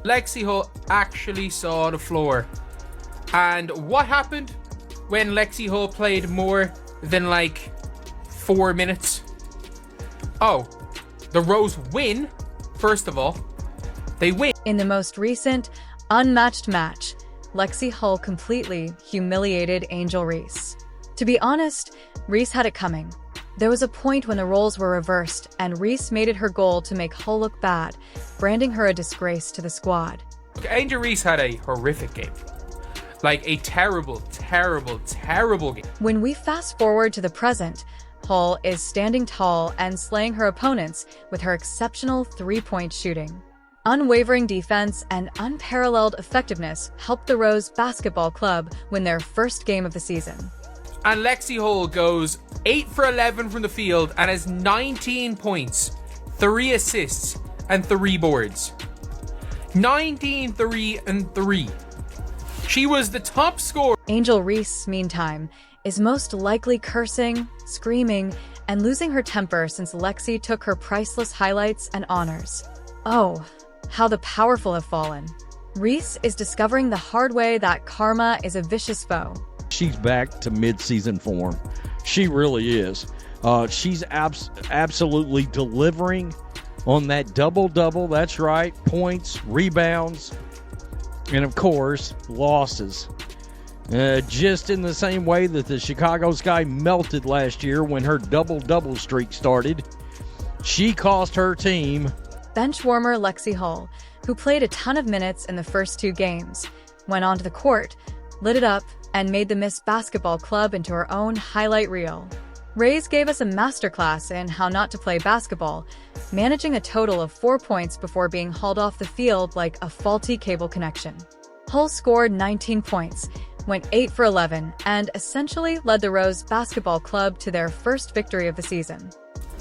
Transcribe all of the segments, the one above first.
Lexie Hull actually saw the floor. And what happened when Lexie Hull played more than like 4 minutes? Oh, the Rose win, first of all. They win. In the most recent, unmatched match, Lexie Hull completely humiliated Angel Reese. To be honest, Reese had it coming. There was a point when the roles were reversed, and Reese made it her goal to make Hull look bad, branding her a disgrace to the squad. Angel Reese had a horrific game. Like a terrible, terrible, terrible game. When we fast forward to the present, Hull is standing tall and slaying her opponents with her exceptional three-point shooting. Unwavering defense and unparalleled effectiveness helped the Rose Basketball Club win their first game of the season. And Lexie Hull goes 8 for 11 from the field and has 19 points, 3 assists, and 3 boards. 19, 3, and 3. She was the top scorer. Angel Reese, meantime, is most likely cursing, screaming, and losing her temper since Lexie took her priceless highlights and honors. Oh, how the powerful have fallen. Reese is discovering the hard way that karma is a vicious foe. She's back to mid-season form. She really is. She's absolutely delivering on that double-double. That's right. Points, rebounds, and of course, losses. Just in the same way that the Chicago Sky melted last year when her double-double streak started, she cost her team. Benchwarmer Lexie Hull, who played a ton of minutes in the first 2 games, went onto the court, lit it up, and made the Miss Basketball Club into her own highlight reel. Reese gave us a masterclass in how not to play basketball, managing a total of 4 points before being hauled off the field like a faulty cable connection. Hull scored 19 points, went 8 for 11, and essentially led the Rose Basketball Club to their first victory of the season.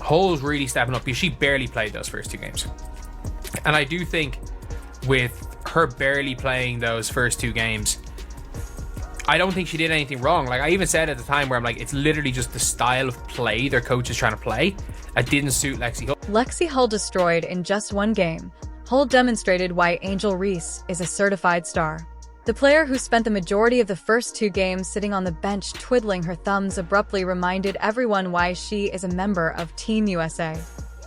Hull's really stepping up because she barely played those first 2 games. And I do think with her barely playing those first 2 games, I don't think she did anything wrong. Like I even said at the time where I'm like, it's literally just the style of play their coach is trying to play. It didn't suit Lexie Hull. Lexie Hull destroyed in just 1 game. Hull demonstrated why Angel Reese is a certified star. The player who spent the majority of the first 2 games sitting on the bench twiddling her thumbs abruptly reminded everyone why she is a member of Team USA.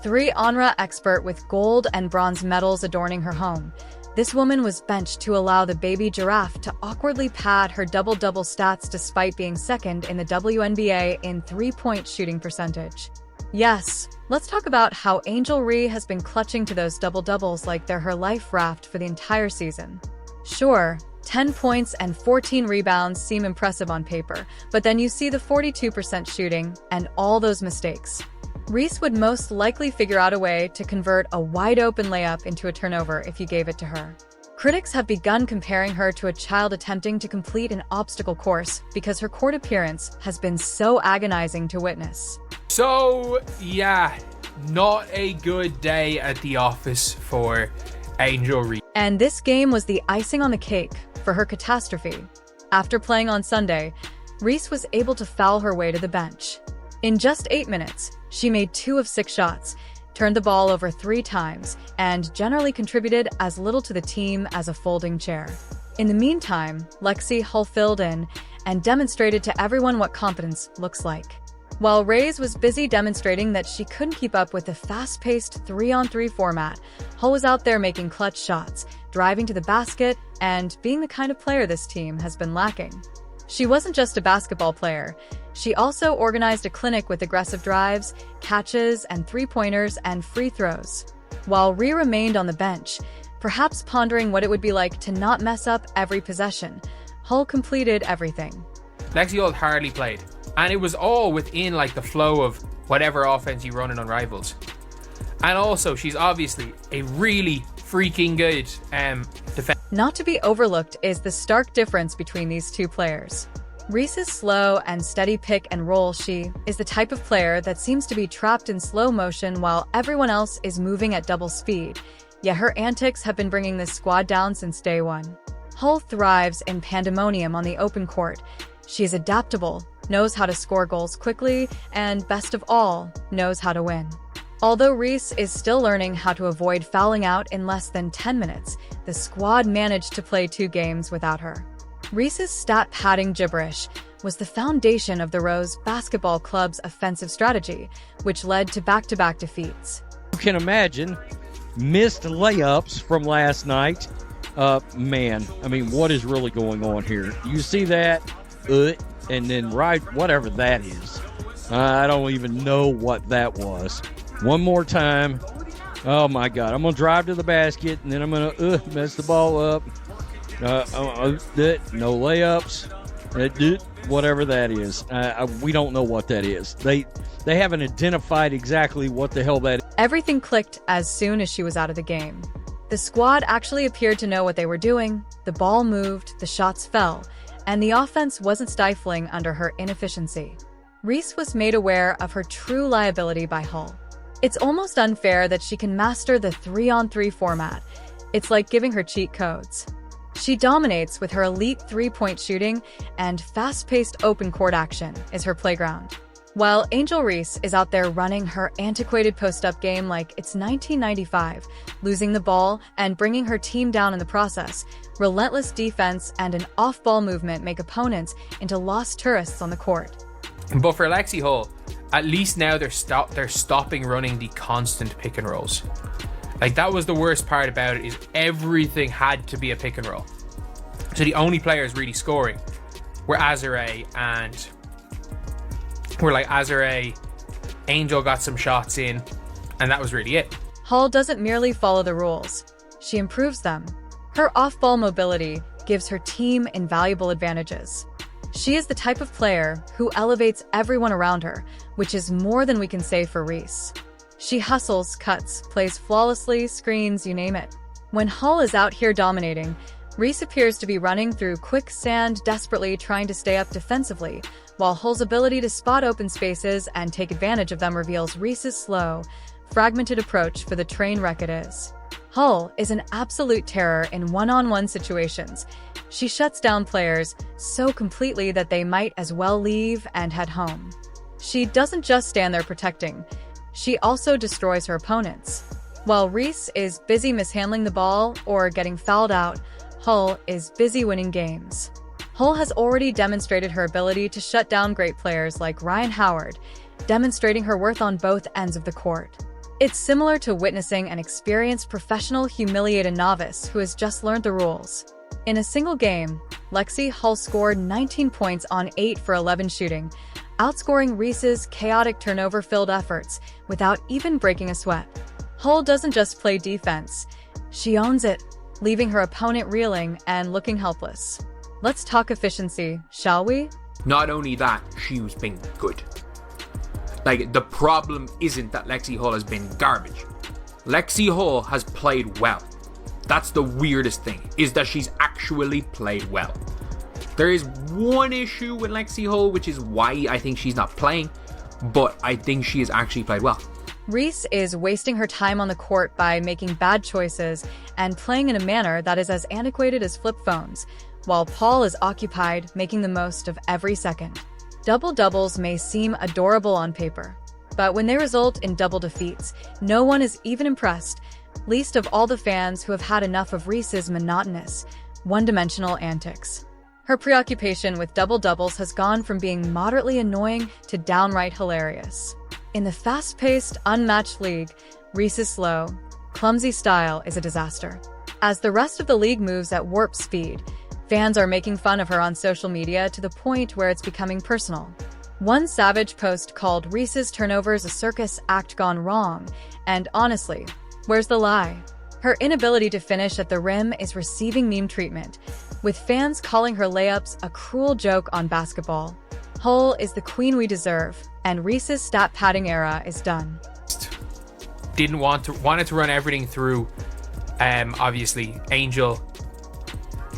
3 Onra expert with gold and bronze medals adorning her home. This woman was benched to allow the baby giraffe to awkwardly pad her double-double stats despite being second in the WNBA in three-point shooting percentage. Yes, let's talk about how Angel Reese has been clutching to those double-doubles like they're her life raft for the entire season. Sure, 10 points and 14 rebounds seem impressive on paper, but then you see the 42% shooting and all those mistakes. Reese would most likely figure out a way to convert a wide-open layup into a turnover if you gave it to her. Critics have begun comparing her to a child attempting to complete an obstacle course because her court appearance has been so agonizing to witness. So, yeah, not a good day at the office for Angel Reese. And this game was the icing on the cake for her catastrophe. After playing on Sunday, Reese was able to foul her way to the bench. In just 8 minutes, she made 2 of 6 shots, turned the ball over 3 times, and generally contributed as little to the team as a folding chair. In the meantime, Lexie Hull filled in and demonstrated to everyone what confidence looks like. While Reese was busy demonstrating that she couldn't keep up with the fast-paced 3-on-3 format, Hull was out there making clutch shots, driving to the basket, and being the kind of player this team has been lacking. She wasn't just a basketball player. She also organized a clinic with aggressive drives, catches, and three-pointers and free throws. While Reese remained on the bench, perhaps pondering what it would be like to not mess up every possession, Hull completed everything. Lexie Hull hardly played, and it was all within like the flow of whatever offense you run in Unrivaled. And also, she's obviously a really freaking good defender. Not to be overlooked is the stark difference between these 2 players. Reese's slow and steady pick and roll. She is the type of player that seems to be trapped in slow motion while everyone else is moving at double speed, yet her antics have been bringing this squad down since day 1. Hull thrives in pandemonium on the open court. She is adaptable, knows how to score goals quickly, and best of all, knows how to win. Although Reese is still learning how to avoid fouling out in less than 10 minutes, the squad managed to play 2 games without her. Reese's stat padding gibberish was the foundation of the Rose Basketball Club's offensive strategy, which led to back-to-back defeats. You can imagine missed layups from last night. Man, I mean, what is really going on here? You see that, and then right, whatever that is. I don't even know what that was. One more time. Oh, my God. I'm going to drive to the basket, and then I'm going to mess the ball up. No layups. Whatever that is. We don't know what that is. They haven't identified exactly what the hell that is. Everything clicked as soon as she was out of the game. The squad actually appeared to know what they were doing. The ball moved, the shots fell, and the offense wasn't stifling under her inefficiency. Reese was made aware of her true liability by Hull. It's almost unfair that she can master the 3-on-3 format. It's like giving her cheat codes. She dominates with her elite 3-point shooting, and fast-paced open court action is her playground. While Angel Reese is out there running her antiquated post-up game like it's 1995, losing the ball and bringing her team down in the process, relentless defense and an off-ball movement make opponents into lost tourists on the court. But for Lexie Hull, at least now they're stopping running the constant pick and rolls. Like, that was the worst part about it, is everything had to be a pick and roll. So the only players really scoring were Azare and Angel got some shots in, and that was really it. Hull doesn't merely follow the rules, she improves them. Her off-ball mobility gives her team invaluable advantages. She is the type of player who elevates everyone around her, which is more than we can say for Reese. She hustles, cuts, plays flawlessly, screens, you name it. When Hull is out here dominating, Reese appears to be running through quicksand, desperately trying to stay up defensively, while Hull's ability to spot open spaces and take advantage of them reveals Reese's slow, fragmented approach for the train wreck it is. Hull is an absolute terror in one-on-one situations. She shuts down players so completely that they might as well leave and head home. She doesn't just stand there protecting, she also destroys her opponents. While Reese is busy mishandling the ball or getting fouled out, Hull is busy winning games. Hull has already demonstrated her ability to shut down great players like Ryan Howard, demonstrating her worth on both ends of the court. It's similar to witnessing an experienced professional humiliate a novice who has just learned the rules. In a single game, Lexie Hull scored 19 points on 8 for 11 shooting, outscoring Reese's chaotic turnover-filled efforts without even breaking a sweat. Hull doesn't just play defense, she owns it, leaving her opponent reeling and looking helpless. Let's talk efficiency, shall we? Not only that, she's been good. Like, the problem isn't that Lexie Hull has been garbage. Lexie Hull has played well. That's the weirdest thing, is that she's actually played well. There is one issue with Lexie Hull, which is why I think she's not playing, but I think she has actually played well. Reese is wasting her time on the court by making bad choices and playing in a manner that is as antiquated as flip phones, while Paul is occupied making the most of every second. Double-doubles may seem adorable on paper, but when they result in double defeats, no one is even impressed, least of all the fans who have had enough of Reese's monotonous, one-dimensional antics. Her preoccupation with double-doubles has gone from being moderately annoying to downright hilarious. In the fast-paced, unmatched league, Reese's slow, clumsy style is a disaster. As the rest of the league moves at warp speed, fans are making fun of her on social media to the point where it's becoming personal. One savage post called Reese's turnovers a circus act gone wrong, and honestly, where's the lie? Her inability to finish at the rim is receiving meme treatment, with fans calling her layups a cruel joke on basketball. Hull is the queen we deserve, and Reese's stat padding era is done. Wanted to run everything through, obviously, Angel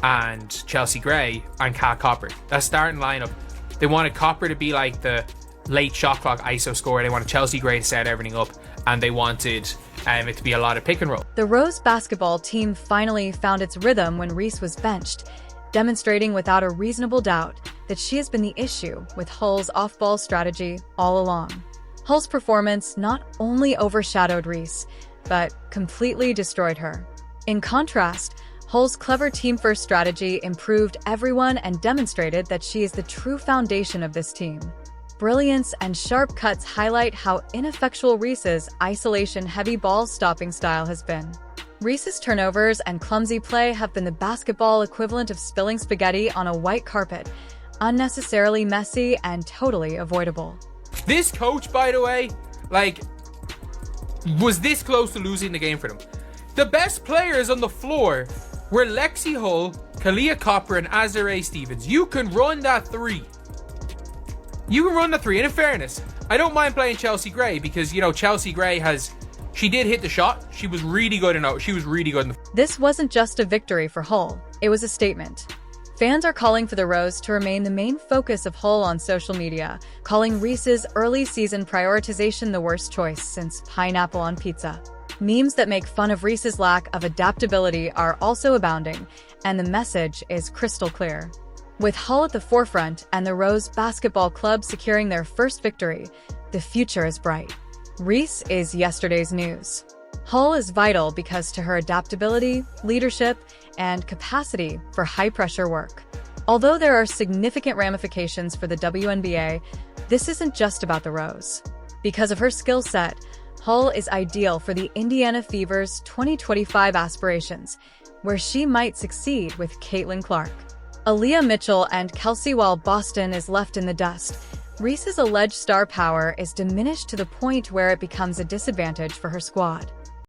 and Chelsea Gray and Kat Copper. That starting lineup, they wanted Copper to be like the late shot clock ISO scorer. They wanted Chelsea Gray to set everything up, and they wanted it to be a lot of pick and roll. The Rose basketball team finally found its rhythm when Reese was benched, demonstrating without a reasonable doubt that she has been the issue with Hull's off-ball strategy all along. Hull's performance not only overshadowed Reese, but completely destroyed her. In contrast, Hull's clever team-first strategy improved everyone and demonstrated that she is the true foundation of this team. Brilliance and sharp cuts highlight how ineffectual Reese's isolation-heavy ball-stopping style has been. Reese's turnovers and clumsy play have been the basketball equivalent of spilling spaghetti on a white carpet, unnecessarily messy and totally avoidable. This coach, by the way, was this close to losing the game for them. The best players on the floor were Lexie Hull, Kalia Copper, and Azare Stevens. You can run that three. And in fairness, I don't mind playing Chelsea Gray because, Chelsea Gray she did hit the shot. She was really good This wasn't just a victory for Hull, it was a statement. Fans are calling for the Rose to remain the main focus of Hull on social media, calling Reese's early season prioritization the worst choice since pineapple on pizza. Memes that make fun of Reese's lack of adaptability are also abounding, and the message is crystal clear. With Hull at the forefront and the Rose Basketball Club securing their first victory, the future is bright. Reese is yesterday's news. Hull is vital because to her adaptability, leadership, and capacity for high-pressure work. Although there are significant ramifications for the WNBA, this isn't just about the Rose. Because of her skill set, Hull is ideal for the Indiana Fever's 2025 aspirations, where she might succeed with Caitlin Clark, Aaliyah Mitchell, and Kelsey. While Boston is left in the dust, Reese's alleged star power is diminished to the point where it becomes a disadvantage for her squad.